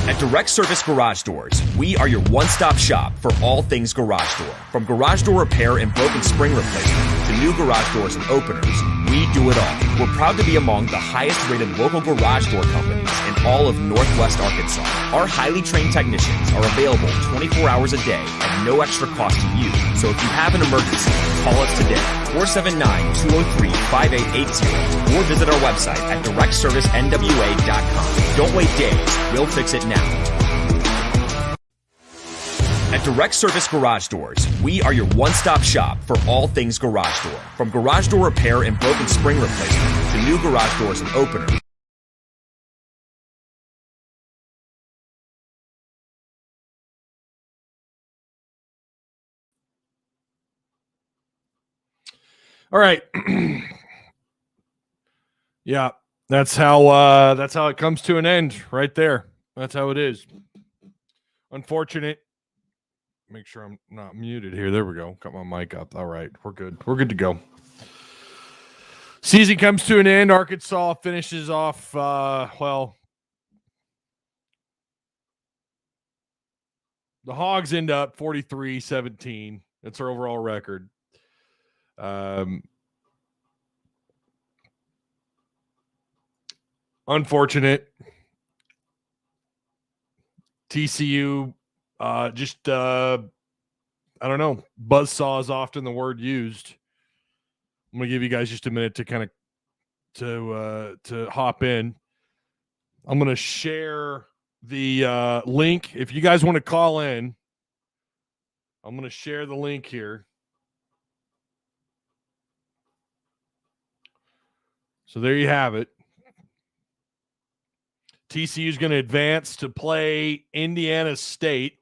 At Direct Service Garage Doors, we are your one-stop shop for all things garage door. From garage door repair and broken spring replacement to new garage doors and openers, we do it all. We're proud to be among the highest-rated local garage door companies in all of Northwest Arkansas. Our highly trained technicians are available 24 hours a day at no extra cost to you. So if you have an emergency, call us today, 479-203-5880, or visit our website at directservicenwa.com. Don't wait days. We'll fix it now. At Direct Service Garage Doors, we are your one-stop shop for all things garage door. From garage door repair and broken spring replacement to new garage doors and openers. All right. Yeah, that's how it comes to an end right there. That's how it is. Unfortunate. Make sure I'm not muted here. There we go. Got my mic up. All right. We're good. We're good to go. Season comes to an end. Arkansas finishes off, the Hogs end up 43-17. That's our overall record. Unfortunate. TCU I don't know. Buzzsaw is often the word used. I'm going to give you guys just a minute to kind of to hop in. I'm going to share the link. If you guys want to call in, I'm going to share the link here. So there you have it. TCU is going to advance to play Indiana State.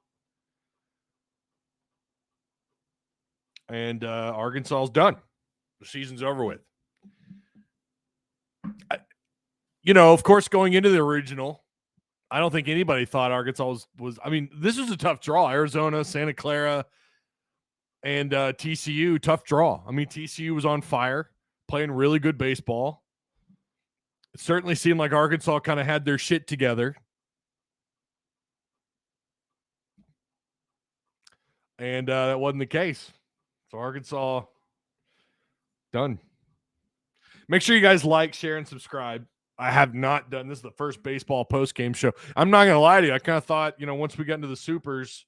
And Arkansas is done. The season's over with. Of course, going into the original, I don't think anybody thought Arkansas was I mean, this was a tough draw. Arizona, Santa Clara, and TCU, tough draw. I mean, TCU was on fire, playing really good baseball. It certainly seemed like Arkansas kind of had their shit together. And that wasn't the case. So Arkansas, done. Make sure you guys like, share, and subscribe. I have not done this. Is the first baseball post-game show. I'm not going to lie to you. I kind of thought, once we got into the Supers,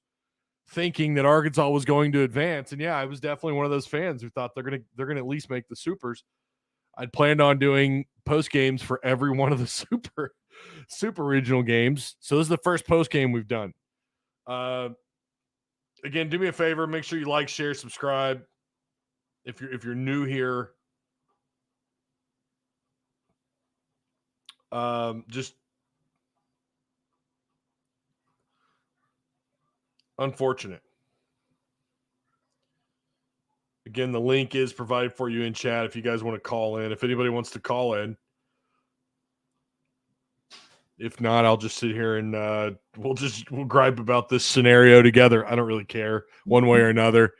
thinking that Arkansas was going to advance. And yeah, I was definitely one of those fans who thought they're going to at least make the Supers. I'd planned on doing post games for every one of the super regional games. So this is the first post game we've done. Again, do me a favor, make sure you like, share, subscribe. If you're new here, just unfortunate. Again, the link is provided for you in chat if you guys want to call in. If anybody wants to call in. If not, I'll just sit here and we'll gripe about this scenario together. I don't really care one way or another.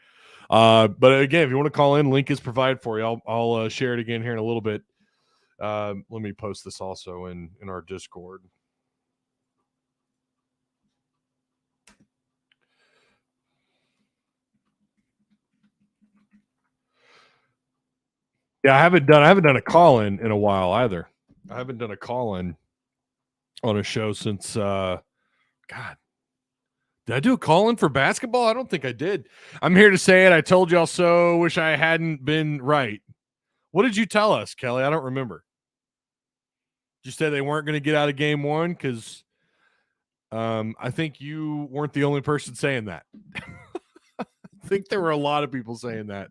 But again, if you want to call in, link is provided for you. I'll share it again here in a little bit. Let me post this also in our Discord. Yeah, I haven't done a call in a while either. I haven't done a call in on a show since God. Did I do a call in for basketball? I don't think I did. I'm here to say it. I told y'all so. Wish I hadn't been right. What did you tell us, Kelly? I don't remember. You said they weren't going to get out of game one because I think you weren't the only person saying that. I think there were a lot of people saying that.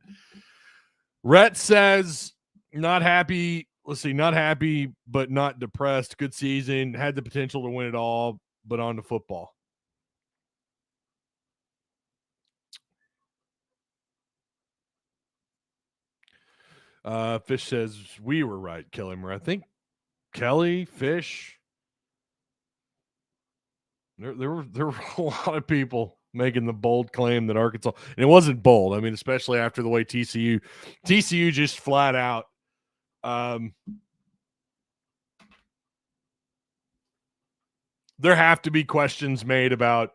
Rhett says, not happy. Let's see, not happy, but not depressed. Good season. Had the potential to win it all, but on to football. Fish says, we were right, Kelly. I think Kelly, Fish. There were a lot of people making the bold claim that Arkansas, and it wasn't bold. I mean, especially after the way TCU just flat out there have to be questions made about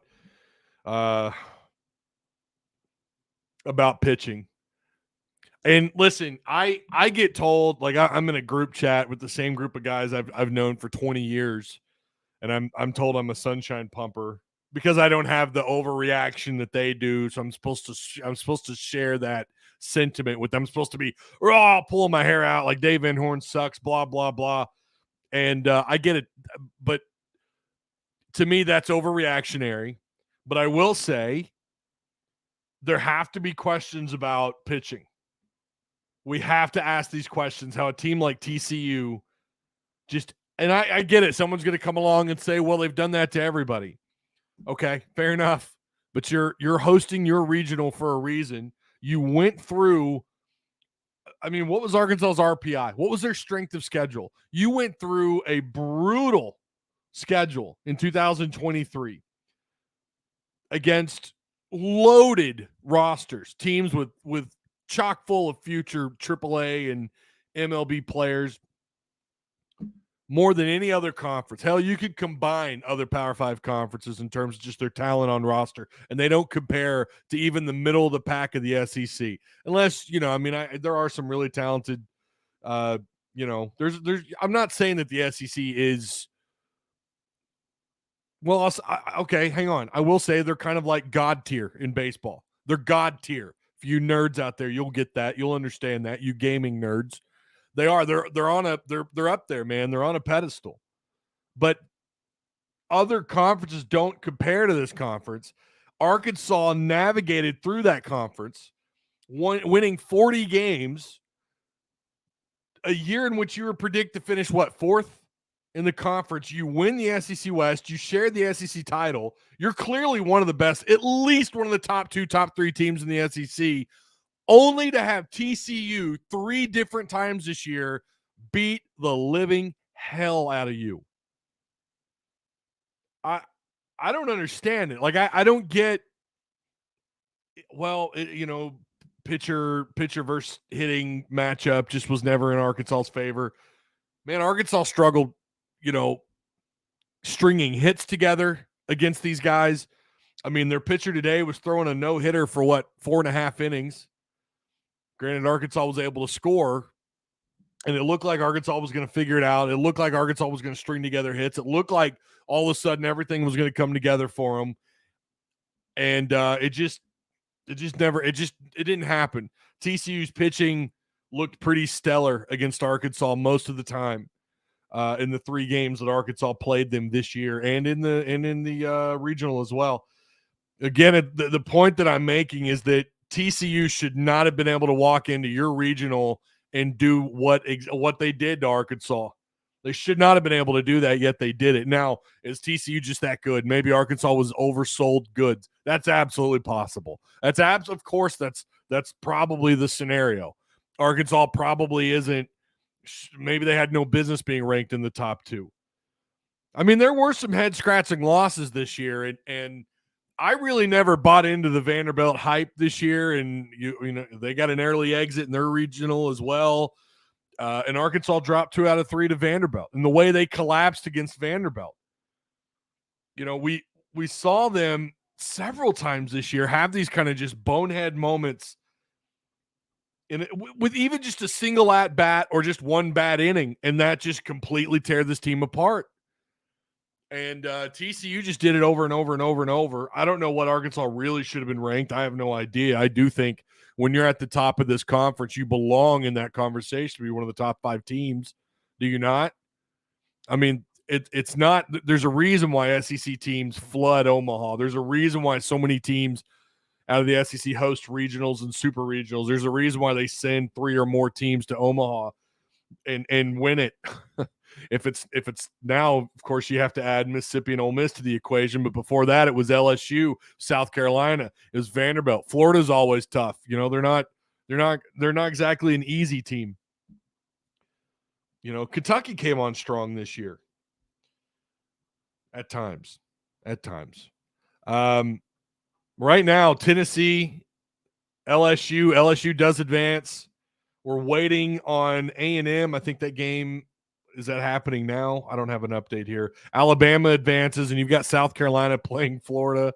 pitching. And listen, I get told, like, I'm in a group chat with the same group of guys I've known for 20 years, and I'm told I'm a sunshine pumper because I don't have the overreaction that they do. So I'm supposed to share that sentiment with them. I'm supposed to be pulling my hair out like Dave Van Horn sucks, blah blah blah. And I get it, but to me that's overreactionary. But I will say there have to be questions about pitching. We have to ask these questions. How a team like TCU just, and I get it. Someone's going to come along and say, well, they've done that to everybody. Okay, fair enough. But you're hosting your regional for a reason. You went through, I mean, what was Arkansas's RPI? What was their strength of schedule? You went through a brutal schedule in 2023 against loaded rosters, teams with chock full of future AAA and MLB players, more than any other conference. Hell, you could combine other Power 5 conferences in terms of just their talent on roster, and they don't compare to even the middle of the pack of the SEC. Unless, I mean, there are some really talented, there's I'm not saying that the SEC is, well, okay, hang on. I will say they're kind of like God tier in baseball. They're God tier. For you nerds out there, you'll get that. You'll understand that. You gaming nerds. They are. They're up there, man. They're on a pedestal. But other conferences don't compare to this conference. Arkansas navigated through that conference, winning 40 games, a year in which you were predicted to finish, fourth in the conference. You win the SEC West. You share the SEC title. You're clearly one of the best, at least one of the top 2, top 3 teams in the SEC, only to have TCU 3 different times this year beat the living hell out of you. I don't understand it. Like, I don't get, well, pitcher versus hitting matchup just was never in Arkansas's favor. Man, Arkansas struggled, stringing hits together against these guys. I mean, their pitcher today was throwing a no-hitter for 4.5 innings. Granted, Arkansas was able to score, and it looked like Arkansas was going to figure it out. It looked like Arkansas was going to string together hits. It looked like all of a sudden everything was going to come together for them. And it didn't happen. TCU's pitching looked pretty stellar against Arkansas most of the time in the 3 games that Arkansas played them this year, and in the regional as well. Again, the point that I'm making is that TCU should not have been able to walk into your regional and do what they did to Arkansas. They should not have been able to do that, yet they did it. Now, is TCU just that good? Maybe Arkansas was oversold goods. That's absolutely possible. Of course, that's probably the scenario. Arkansas probably isn't. Maybe they had no business being ranked in the top 2. I mean, there were some head-scratching losses this year, and I really never bought into the Vanderbilt hype this year, and they got an early exit in their regional as well. And Arkansas dropped 2 out of 3 to Vanderbilt. And the way they collapsed against Vanderbilt, we saw them several times this year have these kind of just bonehead moments with even just a single at bat or just one bad inning, and that just completely tear this team apart. And TCU just did it over and over and over and over. I don't know what Arkansas really should have been ranked. I have no idea. I do think when you're at the top of this conference, you belong in that conversation to be one of the top 5 teams. Do you not? I mean, it's not. There's a reason why SEC teams flood Omaha. There's a reason why so many teams out of the SEC host regionals and super regionals. There's a reason why they send 3 or more teams to Omaha and win it. If it's now, of course, you have to add Mississippi and Ole Miss to the equation. But before that, it was LSU, South Carolina, it was Vanderbilt. Florida's always tough. They're not exactly an easy team. Kentucky came on strong this year. At times. Right now, Tennessee, LSU does advance. We're waiting on A&M. I think that game Is that happening now? I don't have an update here. Alabama advances, and you've got South Carolina playing Florida.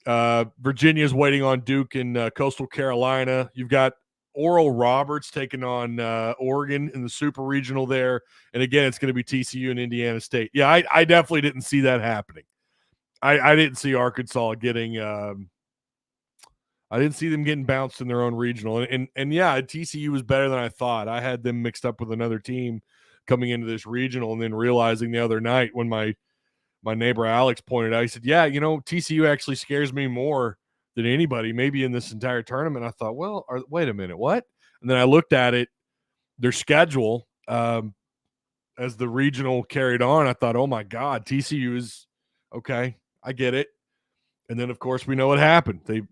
Virginia's waiting on Duke and Coastal Carolina. You've got Oral Roberts taking on Oregon in the super regional there. And again, it's going to be TCU and Indiana State. Yeah, I definitely didn't see that happening. I didn't see Arkansas getting I didn't see them getting bounced in their own regional. And yeah, TCU was better than I thought. I had them mixed up with another team coming into this regional, and then realizing the other night when my neighbor Alex pointed out, he said, yeah, TCU actually scares me more than anybody, maybe in this entire tournament. I thought, well, wait a minute, what? And then I looked at it, their schedule, as the regional carried on. I thought, oh my God, TCU is okay. I get it. And then of course we know what happened. They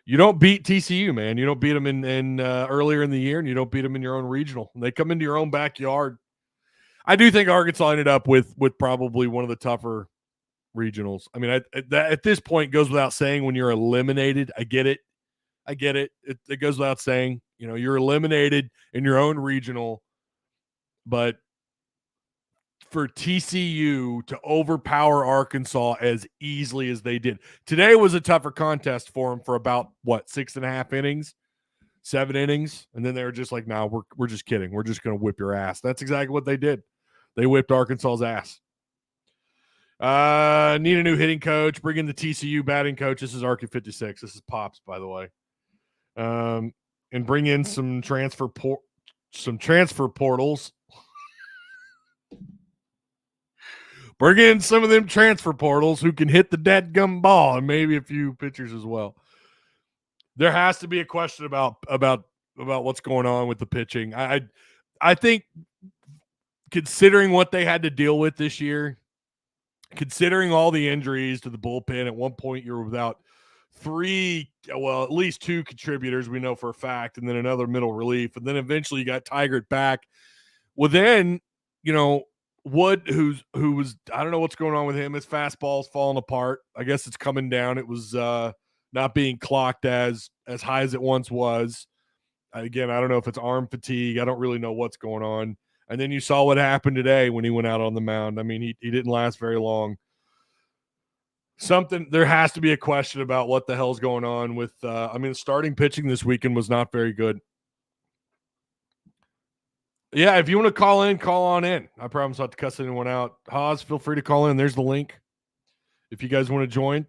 you don't beat TCU, man. You don't beat them in earlier in the year, and you don't beat them in your own regional. And they come into your own backyard. I do think Arkansas ended up with probably one of the tougher regionals. I mean, at this point, it goes without saying when you're eliminated. I get it. It goes without saying. You're eliminated in your own regional, but for TCU to overpower Arkansas as easily as they did. Today was a tougher contest for them for about, 6.5 innings, 7 innings. And then they were just like, no, we're just kidding. We're just going to whip your ass. That's exactly what they did. They whipped Arkansas's ass. Need a new hitting coach. Bring in the TCU batting coach. This is Arky 56. This is Pops, by the way. And bring in some transfer portals. Bring in some of them transfer portals who can hit the dadgum ball, and maybe a few pitchers as well. There has to be a question about what's going on with the pitching. I think, considering what they had to deal with this year, considering all the injuries to the bullpen, at one point you were without at least 2 contributors, we know for a fact, and then another middle relief, and then eventually you got Tigert back. Well, then, Wood, who was, I don't know what's going on with him. His fastball's falling apart. I guess it's coming down. It was not being clocked as high as it once was. Again, I don't know if it's arm fatigue. I don't really know what's going on. And then you saw what happened today when he went out on the mound. I mean, he didn't last very long. There has to be a question about what the hell's going on with, starting pitching this weekend was not very good. Yeah, if you want to call on in. I promise not to cuss anyone out. Haas, feel free to call in. There's the link. If you guys want to join,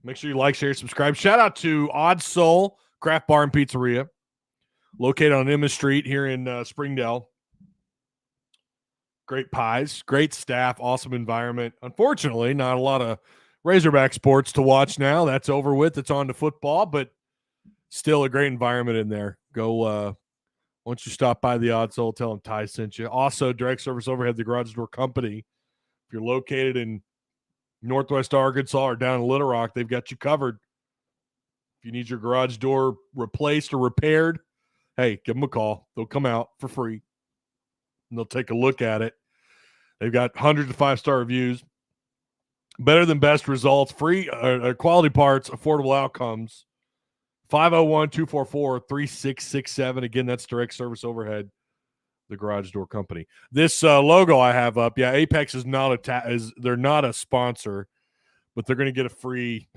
make sure you like, share, subscribe. Shout out to Odd Soul Craft Bar and Pizzeria, located on Emma Street here in Springdale. Great pies, great staff, awesome environment. Unfortunately, not a lot of Razorback sports to watch now. That's over with. It's on to football, but still a great environment in there. Go once you stop by the Odd Soul, tell them Ty sent you. Also, direct service overhead, the Garage Door Company. If you're located in Northwest Arkansas or down in Little Rock, they've got you covered. If you need your garage door replaced or repaired, hey, give them a call. They'll come out for free, and they'll take a look at it. They've got hundreds of 5-star reviews. Better than best results, free quality parts, affordable outcomes. 501-244-3667. Again, that's direct service overhead, the Garage Door Company. This logo I have up, yeah, Apex is not they're not a sponsor, but they're going to get a free.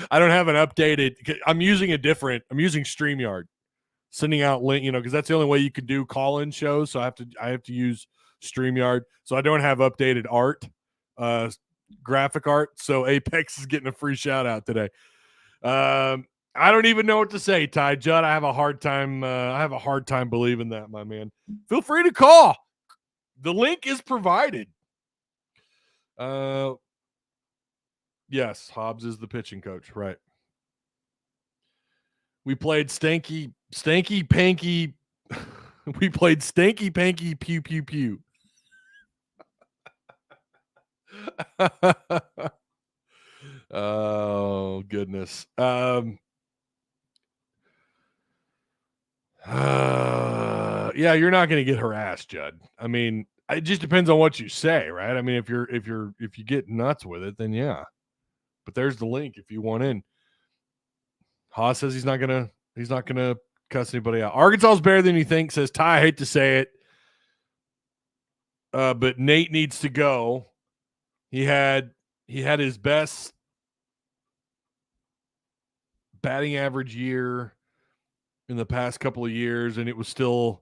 I don't have an updated. I'm using StreamYard, sending out link, because that's the only way you can do call-in shows. So I have to use StreamYard. So I don't have updated art, graphic art. So Apex is getting a free shout out today. I don't even know what to say, Ty Judd. I have a hard time believing that, my man. Feel free to call. The link is provided. Yes, Hobbs is the pitching coach, right? We played stanky panky. We played stanky panky pew pew pew. Oh goodness. Yeah, you're not going to get harassed, Judd. I mean, it just depends on what you say, right? I mean, if you get nuts with it, then yeah. But there's the link if you want in. Haas says he's not gonna cuss anybody out. Arkansas is better than you think, says Ty. I hate to say it, but Nate needs to go. He had his best batting average year in the past couple of years, and it was still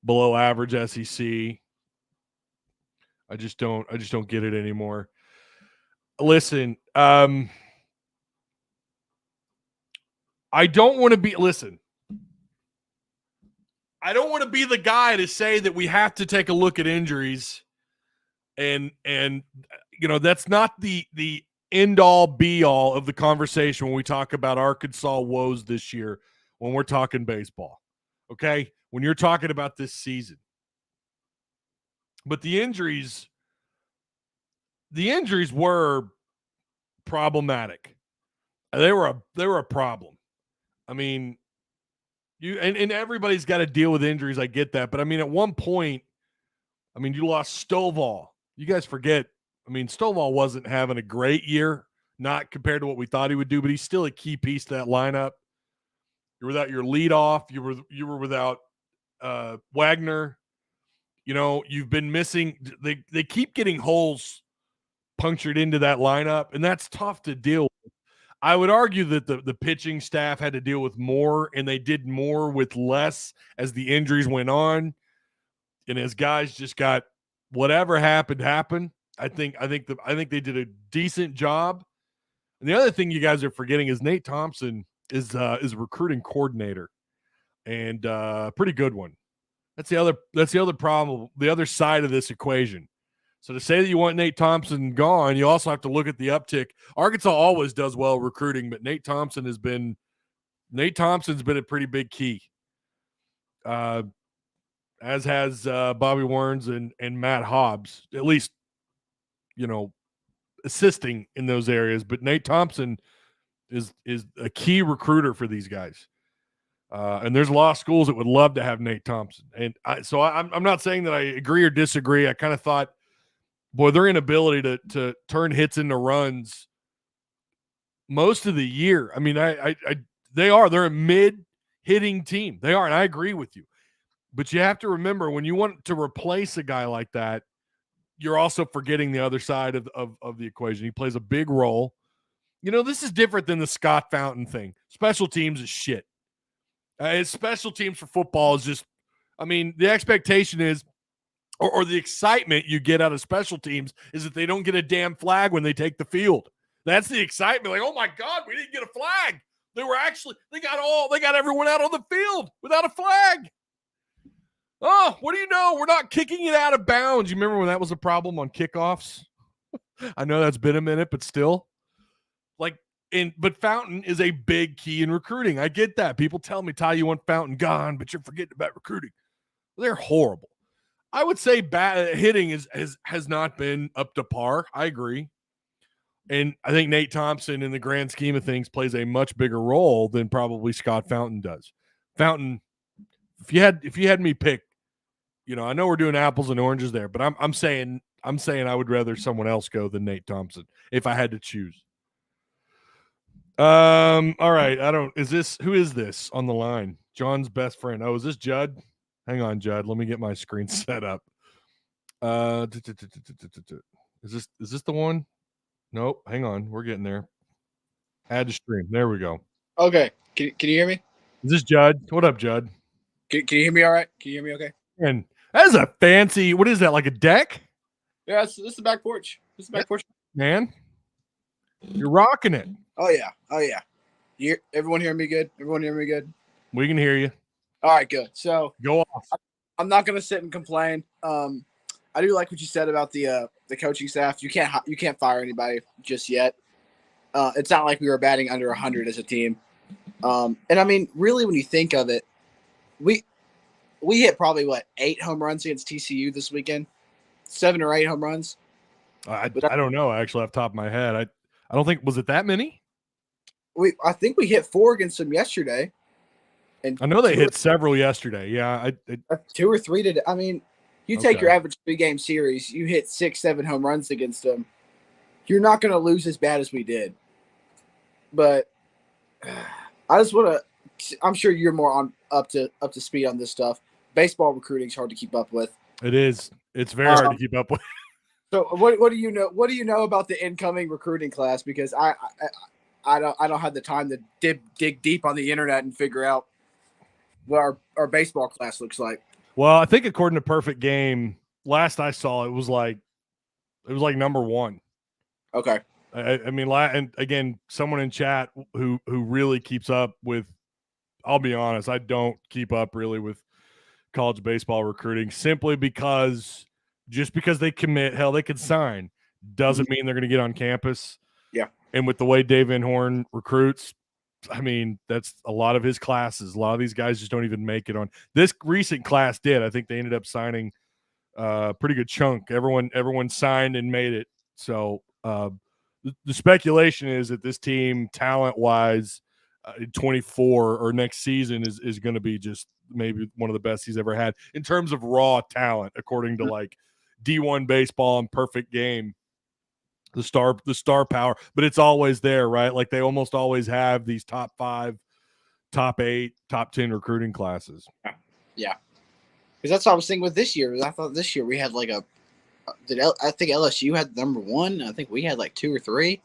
below average SEC. I just don't get it anymore. Listen, I don't want to be I don't want to be the guy to say that we have to take a look at injuries and that's not the end all be all of the conversation when we talk about Arkansas woes this year when we're talking baseball. Okay? When you're talking about this season. But the injuries were problematic. They were a problem. I mean, and everybody's got to deal with injuries. I get that. But I mean, at one point, you lost Stovall. You guys forget, Stovall wasn't having a great year, not compared to what we thought he would do, but he's still a key piece to that lineup. You're without your leadoff. You were without Wagner. You've been missing. They keep getting holes punctured into that lineup, and that's tough to deal with. I would argue that the pitching staff had to deal with more, and they did more with less as the injuries went on, and as guys just got whatever happened. I think they did a decent job. And the other thing you guys are forgetting is Nate Thompson is a recruiting coordinator, and pretty good one. That's the other problem, the other side of this equation. So to say that you want Nate Thompson gone, you also have to look at the uptick. Arkansas always does well recruiting, but Nate Thompson's been a pretty big key. As has Bobby Warnes and Matt Hobbs, at least, assisting in those areas. But Nate Thompson is a key recruiter for these guys. And there's a lot of schools that would love to have Nate Thompson. And I'm not saying that I agree or disagree. I kind of thought, boy, their inability to turn hits into runs most of the year. They're a mid-hitting team. They are, and I agree with you. But you have to remember, when you want to replace a guy like that, you're also forgetting the other side of the equation. He plays a big role. This is different than the Scott Fountain thing. Special teams is shit. Special teams for football is just, the expectation is, or the excitement you get out of special teams is that they don't get a damn flag when they take the field. That's the excitement. Like, oh my God, we didn't get a flag. They got everyone out on the field without a flag. Oh, what do you know? We're not kicking it out of bounds. You remember when that was a problem on kickoffs? I know that's been a minute, but still. But Fountain is a big key in recruiting. I get that. People tell me, Ty, you want Fountain gone, but you're forgetting about recruiting. They're horrible. I would say hitting has not been up to par. I agree. And I think Nate Thompson, in the grand scheme of things, plays a much bigger role than probably Scott Fountain does. Fountain, if you had me pick, I know we're doing apples and oranges there, but I'm saying I would rather someone else go than Nate Thompson if I had to choose. All right. Who is this on the line? John's best friend. Oh, is this Judd? Hang on, Judd. Let me get my screen set up. Is this the one? Nope. Hang on. We're getting there. Add to stream. There we go. Okay. Can you hear me? Is this Judd? What up, Judd? Can you hear me all right? Can you hear me okay? And that is a fancy, what is that, like a deck? Yeah, this is the back porch. Man, you're rocking it. Oh, yeah. Everyone hearing me good? We can hear you. All right, good. So go off. I'm not going to sit and complain. I do like what you said about the coaching staff. You can't fire anybody just yet. It's not like we were batting under 100 as a team. And really, when you think of it, we hit probably 8 home runs against TCU this weekend, 7 or 8 home runs. I don't know. Actually, off the top of my head, I don't think, was it that many? I think we hit 4 against them yesterday. And I know they hit several yesterday. Yeah, 2 or 3 today. You take your average 3-game series, you hit 6, 7 home runs against them. You're not going to lose as bad as we did. But I just want to I'm sure you're more up to speed on this stuff. Baseball recruiting is hard to keep up with. It is. It's very hard to keep up with. So what do you know? What do you know about the incoming recruiting class? Because I don't have the time to dig deep on the internet and figure out what our baseball class looks like. Well, I think according to Perfect Game, last I saw, it was like number one. Okay. I mean, and again, someone in chat who really keeps up with. I'll be honest, I don't keep up really with college baseball recruiting simply because just because they commit, hell, they could sign, doesn't mean they're going to get on campus. Yeah. And with the way Dave Van Horn recruits, I mean, that's a lot of his classes. A lot of these guys just don't even make it on. This recent class did. I think they ended up signing a pretty good chunk. Everyone signed and made it. So the speculation is that this team, talent-wise, 24 or next season is going to be just maybe one of the best he's ever had in terms of raw talent, according to like D1 baseball and Perfect Game. The star power, but it's always there, right? Like they almost always have these top 5, top 8, top 10 recruiting classes. Yeah, because that's what I was thinking with this year. I thought this year we had like I think LSU had number 1. I think we had like 2 or 3.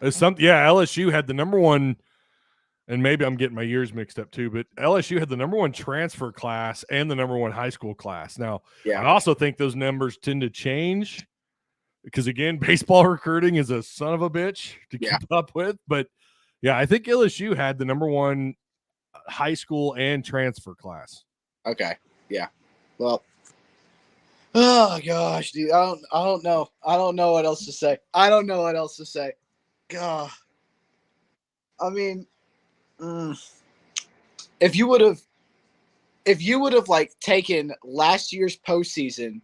LSU had the number 1, and maybe I'm getting my years mixed up too, but LSU had the number 1 transfer class and the number 1 high school class. Now, I also think those numbers tend to change. Because, again, baseball recruiting is a son of a bitch to keep up with. But, yeah, I think LSU had the number 1 high school and transfer class. Okay, yeah. Well, oh, gosh, dude. I don't know. I don't know what else to say. God. I mean, if you would have, like, taken last year's postseason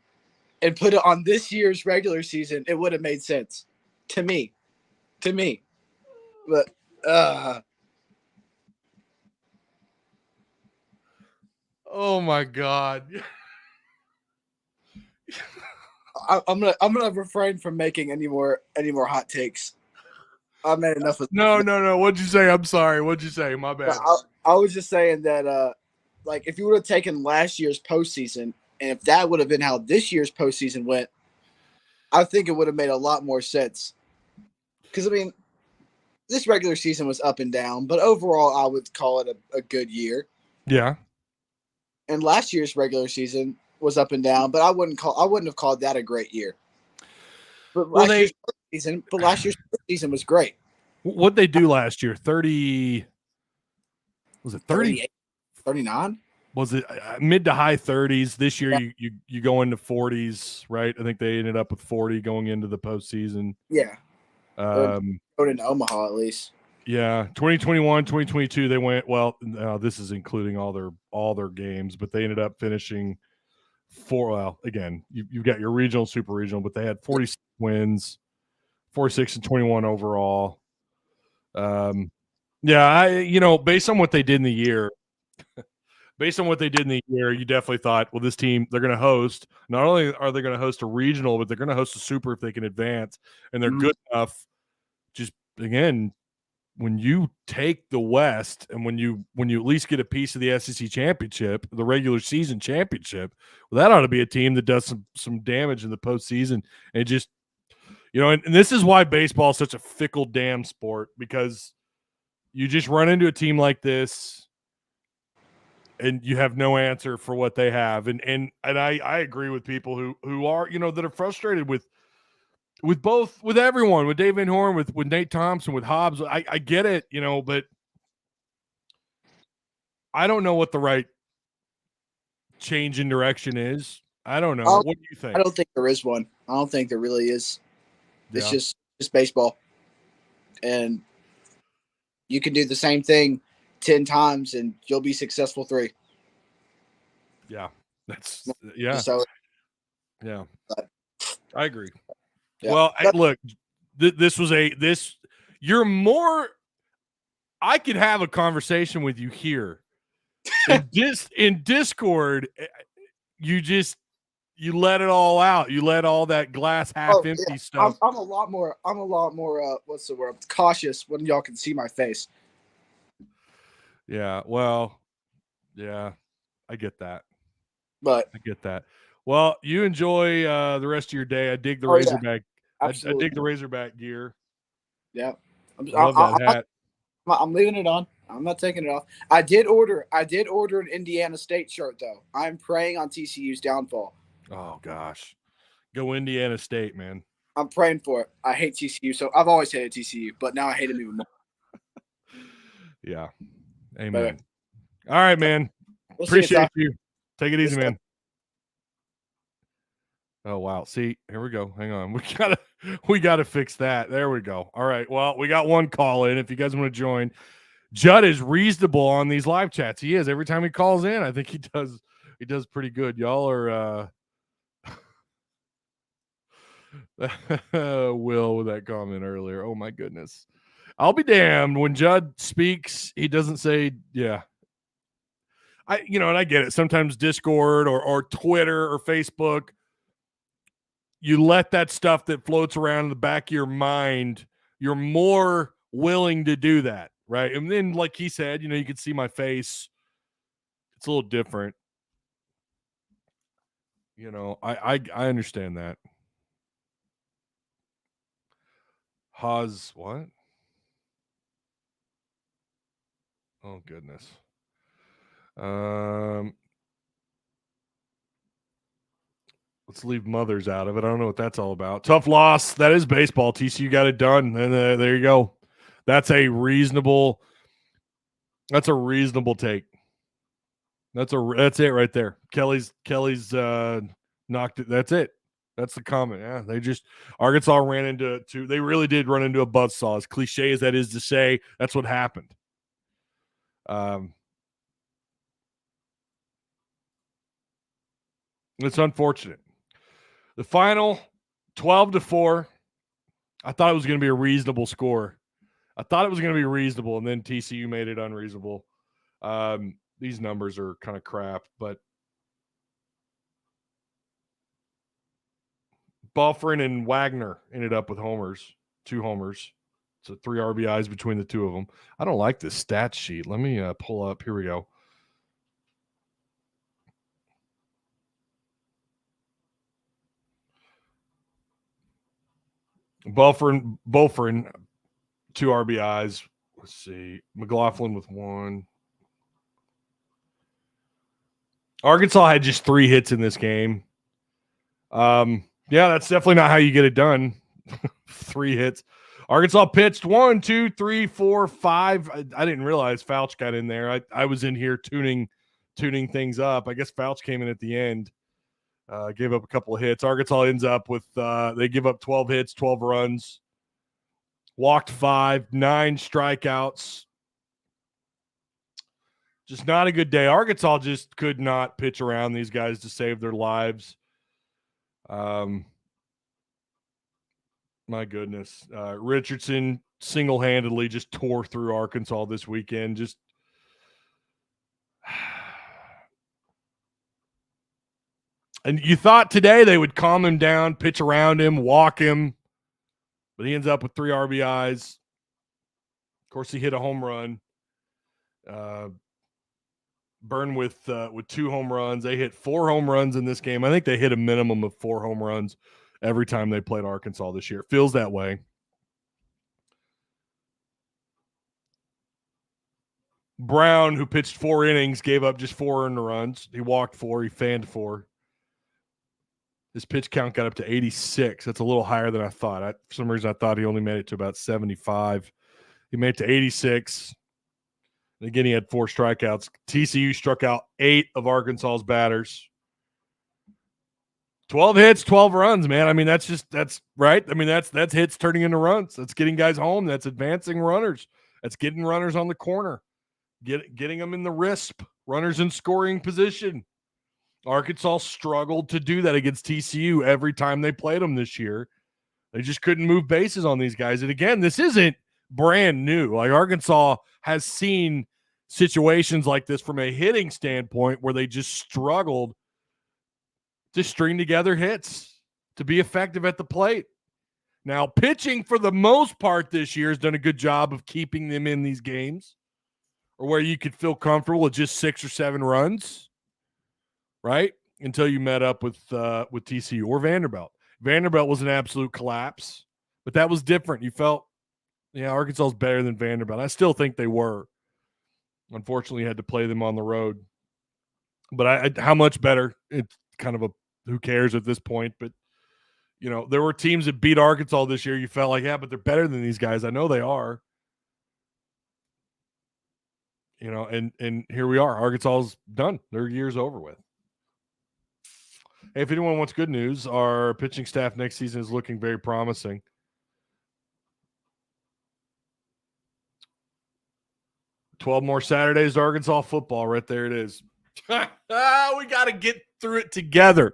and put it on this year's regular season, it would have made sense to me. But oh my God. I'm gonna refrain from making any more hot takes. I made enough of No. What'd you say? I'm sorry. What'd you say? My bad. I was just saying that like if you would have taken last year's postseason, and if that would have been how this year's postseason went, I think it would have made a lot more sense. Because, I mean, this regular season was up and down, but overall I would call it a good year. Yeah. And last year's regular season was up and down, but I wouldn't have called that a great year. But last year's season was great. What'd they do last year? 30 – was it 30? 39? Was it mid to high 30s? This year you go into 40s, right? I think they ended up with 40 going into the postseason. Yeah. Going into Omaha at least. Yeah, 2021, 2022 they went this is including all their games, but they ended up finishing again, you've got your regional, super regional, but they had 46 wins, 46 and 21 overall. Based on what they did in the year, you definitely thought, well, this team, they're going to host. Not only are they going to host a regional, but they're going to host a super if they can advance, and they're good enough. Just again, when you take the West and when you at least get a piece of the SEC championship, the regular season championship, well, that ought to be a team that does some damage in the postseason. And just, and this is why baseball is such a fickle damn sport, because you just run into a team like this and you have no answer for what they have. And I agree with people who are, that are frustrated with everyone, with Dave Van Horn, with Nate Thompson, with Hobbs. I get it, but I don't know what the right change in direction is. I don't know. What do you think? I don't think there is one. I don't think there really is. It's just baseball. And you can do the same thing 10 times and you'll be successful 3. Yeah. That's yeah. I agree. Yeah. Well, look, you're more, I could have a conversation with you here. In Discord, you let it all out. You let all that glass half empty stuff. I'm a lot more what's the word? Cautious when y'all can see my face. Yeah. Well, yeah, I get that. But I get that. Well, you enjoy the rest of your day. I dig the oh yeah, Razorback. I absolutely. dig the Razorback gear. Yeah, I love that hat. I'm leaving it on. I'm not taking it off. I did order an Indiana State shirt though. I'm praying on TCU's downfall. Oh gosh, go Indiana State, man. I'm praying for it. I hate TCU, so I've always hated TCU, but now I hate him even more. Yeah. But Amen. All right, man. we'll see Appreciate you. Take it easy, Yes, man. Oh wow. See, here we go. Hang on. We gotta fix that. There we go. All right. Well, we got one call in. If you guys want to join. Judd is reasonable on these live chats. He is. Every time he calls in, I think he does pretty good. Y'all are Will with that comment earlier. Oh my goodness. I'll be damned. When Judd speaks, he doesn't say, yeah. And I get it. Sometimes Discord or Twitter or Facebook, you let that stuff that floats around in the back of your mind, you're more willing to do that, right? And then, like he said, you can see my face. It's a little different. I understand that. Haas, what? Oh goodness. Let's leave mothers out of it. I don't know what that's all about. Tough loss. That is baseball. TCU got it done, and there you go. That's a reasonable take. That's it right there. Kelly's knocked it. That's it. That's the comment. Yeah, Arkansas ran into they really did run into a buzzsaw. As cliche as that is to say, that's what happened. It's unfortunate. The final 12-4. I thought it was going to be a reasonable score. I thought it was going to be reasonable, and then TCU made it unreasonable. These numbers are kind of crap, but Buffrin and Wagner ended up with homers, 2 homers. So 3 RBIs between the two of them. I don't like this stat sheet. Let me pull up. Here we go. Buffrin, 2 RBIs. Let's see. McLaughlin with 1. Arkansas had just 3 hits in this game. Yeah, that's definitely not how you get it done. 3 hits. Arkansas pitched 1, 2, 3, 4, 5. I didn't realize Fouch got in there. I was in here tuning things up. I guess Fouch came in at the end. Gave up a couple of hits. Arkansas ends up with they give up 12 hits, 12 runs, walked 5, 9 strikeouts. Just not a good day. Arkansas just could not pitch around these guys to save their lives. My goodness. Richardson single-handedly just tore through Arkansas this weekend. Just and you thought today they would calm him down, pitch around him, walk him, but he ends up with 3 RBIs. Of course, he hit a home run. Burn with 2 home runs. They hit 4 home runs in this game. I think they hit a minimum of 4 home runs every time they played Arkansas this year. It feels that way. Brown, who pitched 4 innings, gave up just 4 earned runs. He walked 4. He fanned 4. His pitch count got up to 86. That's a little higher than I thought. For some reason, I thought he only made it to about 75. He made it to 86. And again, he had 4 strikeouts. TCU struck out 8 of Arkansas's batters. 12 hits, 12 runs, man. I mean, that's right. I mean, that's hits turning into runs. That's getting guys home. That's advancing runners. That's getting runners on the corner. Getting them in the RISP, runners in scoring position. Arkansas struggled to do that against TCU every time they played them this year. They just couldn't move bases on these guys. And again, this isn't brand new. Like, Arkansas has seen situations like this from a hitting standpoint where they just struggled to string together hits to be effective at the plate. Now, pitching for the most part this year has done a good job of keeping them in these games. or where you could feel comfortable with just 6 or 7 runs, right? Until you met up with TCU or Vanderbilt. Vanderbilt was an absolute collapse, but that was different. You felt, Arkansas is better than Vanderbilt. I still think they were. Unfortunately, had to play them on the road. But how much better? It's kind of a who cares at this point. But, there were teams that beat Arkansas this year. You felt like, yeah, but they're better than these guys. I know they are. And here we are. Arkansas's done. Their year's over with. Hey, if anyone wants good news, our pitching staff next season is looking very promising. "12 more Saturdays to Arkansas football." Right there it is. We got to get through it together.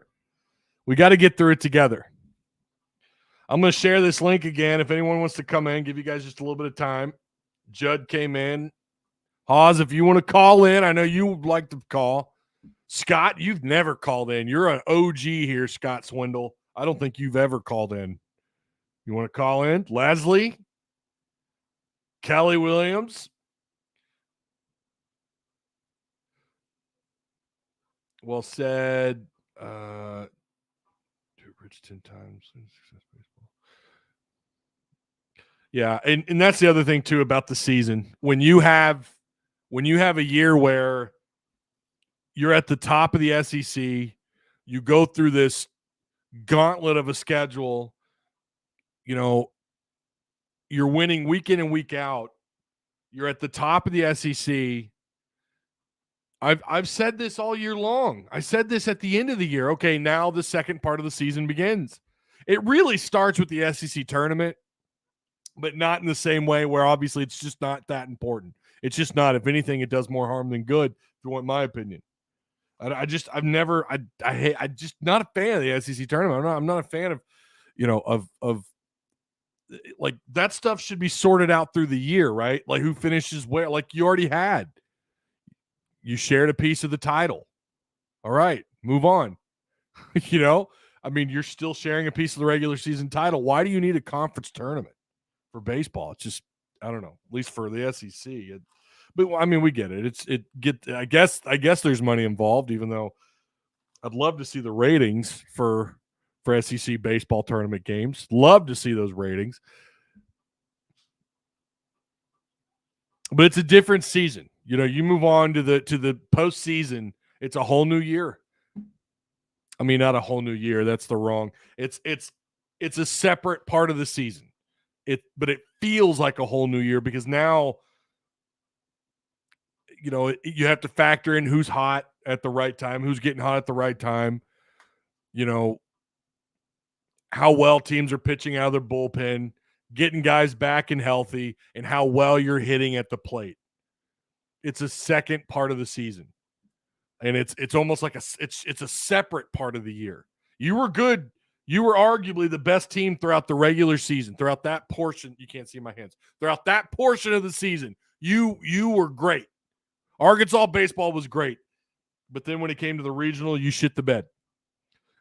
I'm going to share this link again. If anyone wants to come in, give you guys just a little bit of time. Judd came in. Hawes, if you want to call in, I know you would like to call. Scott, you've never called in. You're an OG here, Scott Swindle. I don't think you've ever called in. You want to call in? Leslie? Kelly Williams? Well said. Rich 10 times. Yeah, and that's the other thing too about the season. When you have a year where you're at the top of the SEC, you go through this gauntlet of a schedule, you're winning week in and week out. You're at the top of the SEC. I've said this all year long. I said this at the end of the year. Okay, now the second part of the season begins. It really starts with the SEC tournament, but not in the same way where obviously it's just not that important. It's just not. If anything, it does more harm than good, if you want my opinion. I'm just not a fan of the SEC tournament. I'm not a fan of like that stuff should be sorted out through the year, right? Like who finishes where, like you already had. You shared a piece of the title. All right, move on. You're still sharing a piece of the regular season title. Why do you need a conference tournament for baseball? It's just, I don't know, at least for the SEC. We get it. I guess there's money involved, even though I'd love to see the ratings for SEC baseball tournament games. Love to see those ratings. But it's a different season. You move on to the postseason. It's a whole new year. I mean, not a whole new year. That's the wrong. It's a separate part of the season. But it feels like a whole new year because now, you have to factor in who's hot at the right time, who's getting hot at the right time. How well teams are pitching out of their bullpen, getting guys back and healthy, and how well you're hitting at the plate. It's a second part of the season. And it's almost like it's a separate part of the year. You were good. You were arguably the best team throughout the regular season. Throughout that portion, you can't see my hands. Throughout that portion of the season, you were great. Arkansas baseball was great. But then when it came to the regional, you shit the bed.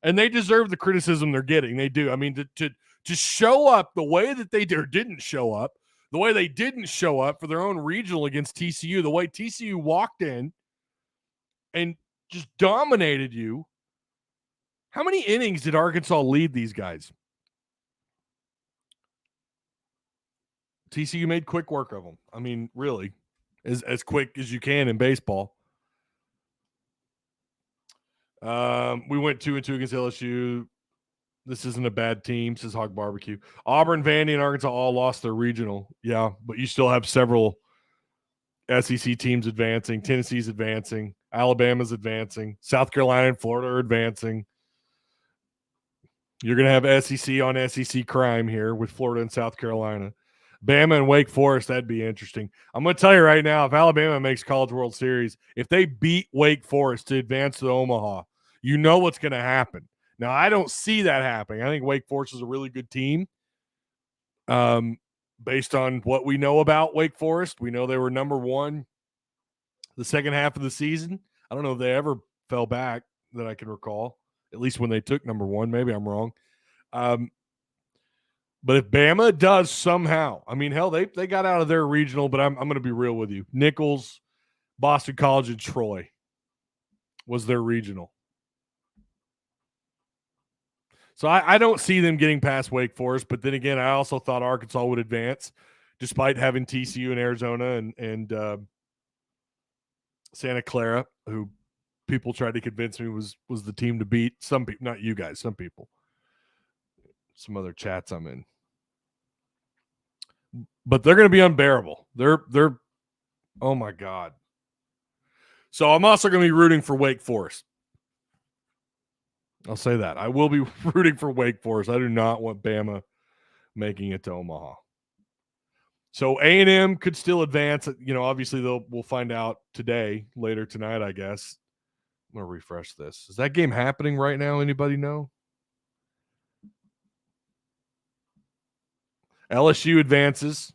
And they deserve the criticism they're getting. They do. I mean, to show up the way that they did or didn't show up, the way they didn't show up for their own regional against TCU, the way TCU walked in and just dominated you. How many innings did Arkansas lead these guys? TCU made quick work of them. I mean, really, as quick as you can in baseball. We went 2-2 against LSU. This isn't a bad team, says Hog Barbecue. Auburn, Vandy, and Arkansas all lost their regional. Yeah, but you still have several SEC teams advancing. Tennessee's advancing. Alabama's advancing. South Carolina and Florida are advancing. You're going to have SEC on SEC crime here with Florida and South Carolina. Bama and Wake Forest, that'd be interesting. I'm going to tell you right now, if Alabama makes College World Series, if they beat Wake Forest to advance to Omaha, you know what's going to happen. Now, I don't see that happening. I think Wake Forest is a really good team. Based on what we know about Wake Forest, we know they were number one the second half of the season. I don't know if they ever fell back that I can recall, at least when they took number one. Maybe I'm wrong. But if Bama does somehow, I mean, hell, they got out of their regional, but I'm going to be real with you. Nichols, Boston College and Troy was their regional. So I don't see them getting past Wake Forest, but then again, I also thought Arkansas would advance despite having TCU in Arizona and Santa Clara, who people tried to convince me was the team to beat. Some people, not you guys, some people. Some other chats I'm in. But they're going to be unbearable. They're oh my God. So I'm also going to be rooting for Wake Forest. I'll say that. I will be rooting for Wake Forest. I do not want Bama making it to Omaha. So A&M could still advance. You know, obviously we'll find out today, later tonight, I guess. I'm going to refresh this. Is that game happening right now? Anybody know? LSU advances,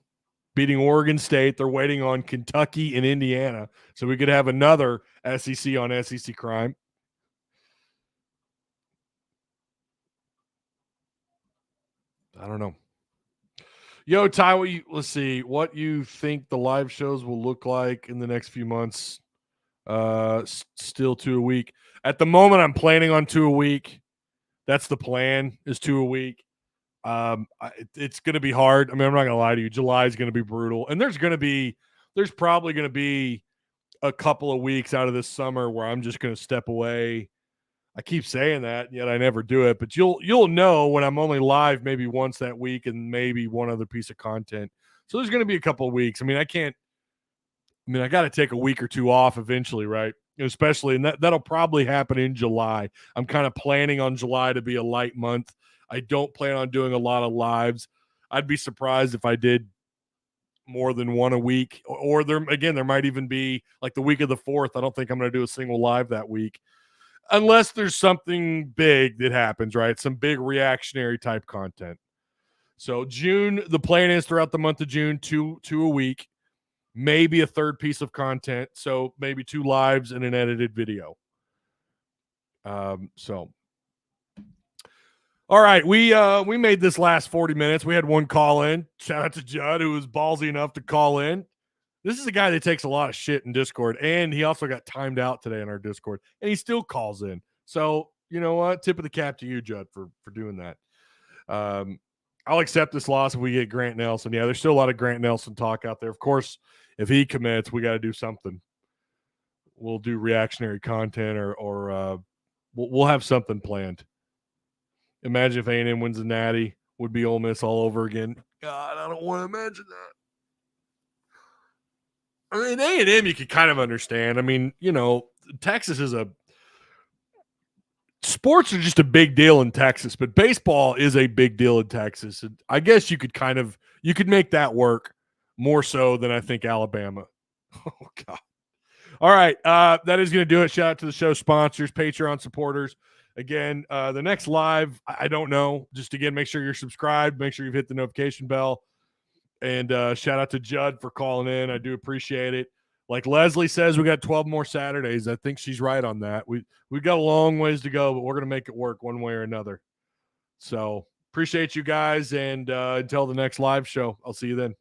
beating Oregon State. They're waiting on Kentucky and Indiana. So we could have another SEC on SEC crime. I don't know. Yo, Ty, let's see what you think the live shows will look like in the next few months. Still 2 a week. At the moment, I'm planning on 2 a week. That's the plan, is 2 a week. It's going to be hard. I mean, I'm not going to lie to you. July is going to be brutal. And there's probably going to be a couple of weeks out of this summer where I'm just going to step away. I keep saying that, yet I never do it. But you'll know when I'm only live maybe once that week and maybe one other piece of content. So there's going to be a couple of weeks. I mean, I got to take a week or two off eventually, right? Especially, and that'll probably happen in July. I'm kind of planning on July to be a light month. I don't plan on doing a lot of lives. I'd be surprised if I did more than one a week. Or there might even be like the week of the 4th. I don't think I'm going to do a single live that week. Unless there's something big that happens, right? Some big reactionary type content. So June, the plan is throughout the month of June, two a week, maybe a third piece of content. So maybe 2 lives and an edited video. So, all right, we made this last 40 minutes. We had one call in. Shout out to Judd, who was ballsy enough to call in. This is a guy that takes a lot of shit in Discord, and he also got timed out today in our Discord, and he still calls in. So, you know what? Tip of the cap to you, Judd, for doing that. I'll accept this loss if we get Grant Nelson. Yeah, there's still a lot of Grant Nelson talk out there. Of course, if he commits, we got to do something. We'll do reactionary content or we'll have something planned. Imagine if A&M wins the Natty, would be Ole Miss all over again. God, I don't want to imagine that. I mean, A&M you could kind of understand. I mean, you know, Texas is sports are just a big deal in Texas, but baseball is a big deal in Texas. And I guess you could make that work more so than I think Alabama. Oh, God. All right. That is going to do it. Shout out to the show sponsors, Patreon supporters. Again, the next live, I don't know. Just again, make sure you're subscribed. Make sure you've hit the notification bell. And shout out to Judd for calling in. I do appreciate it. Like Leslie says, we got 12 more Saturdays. I think she's right on that. We've got a long ways to go, but we're going to make it work one way or another. So appreciate you guys. And until the next live show, I'll see you then.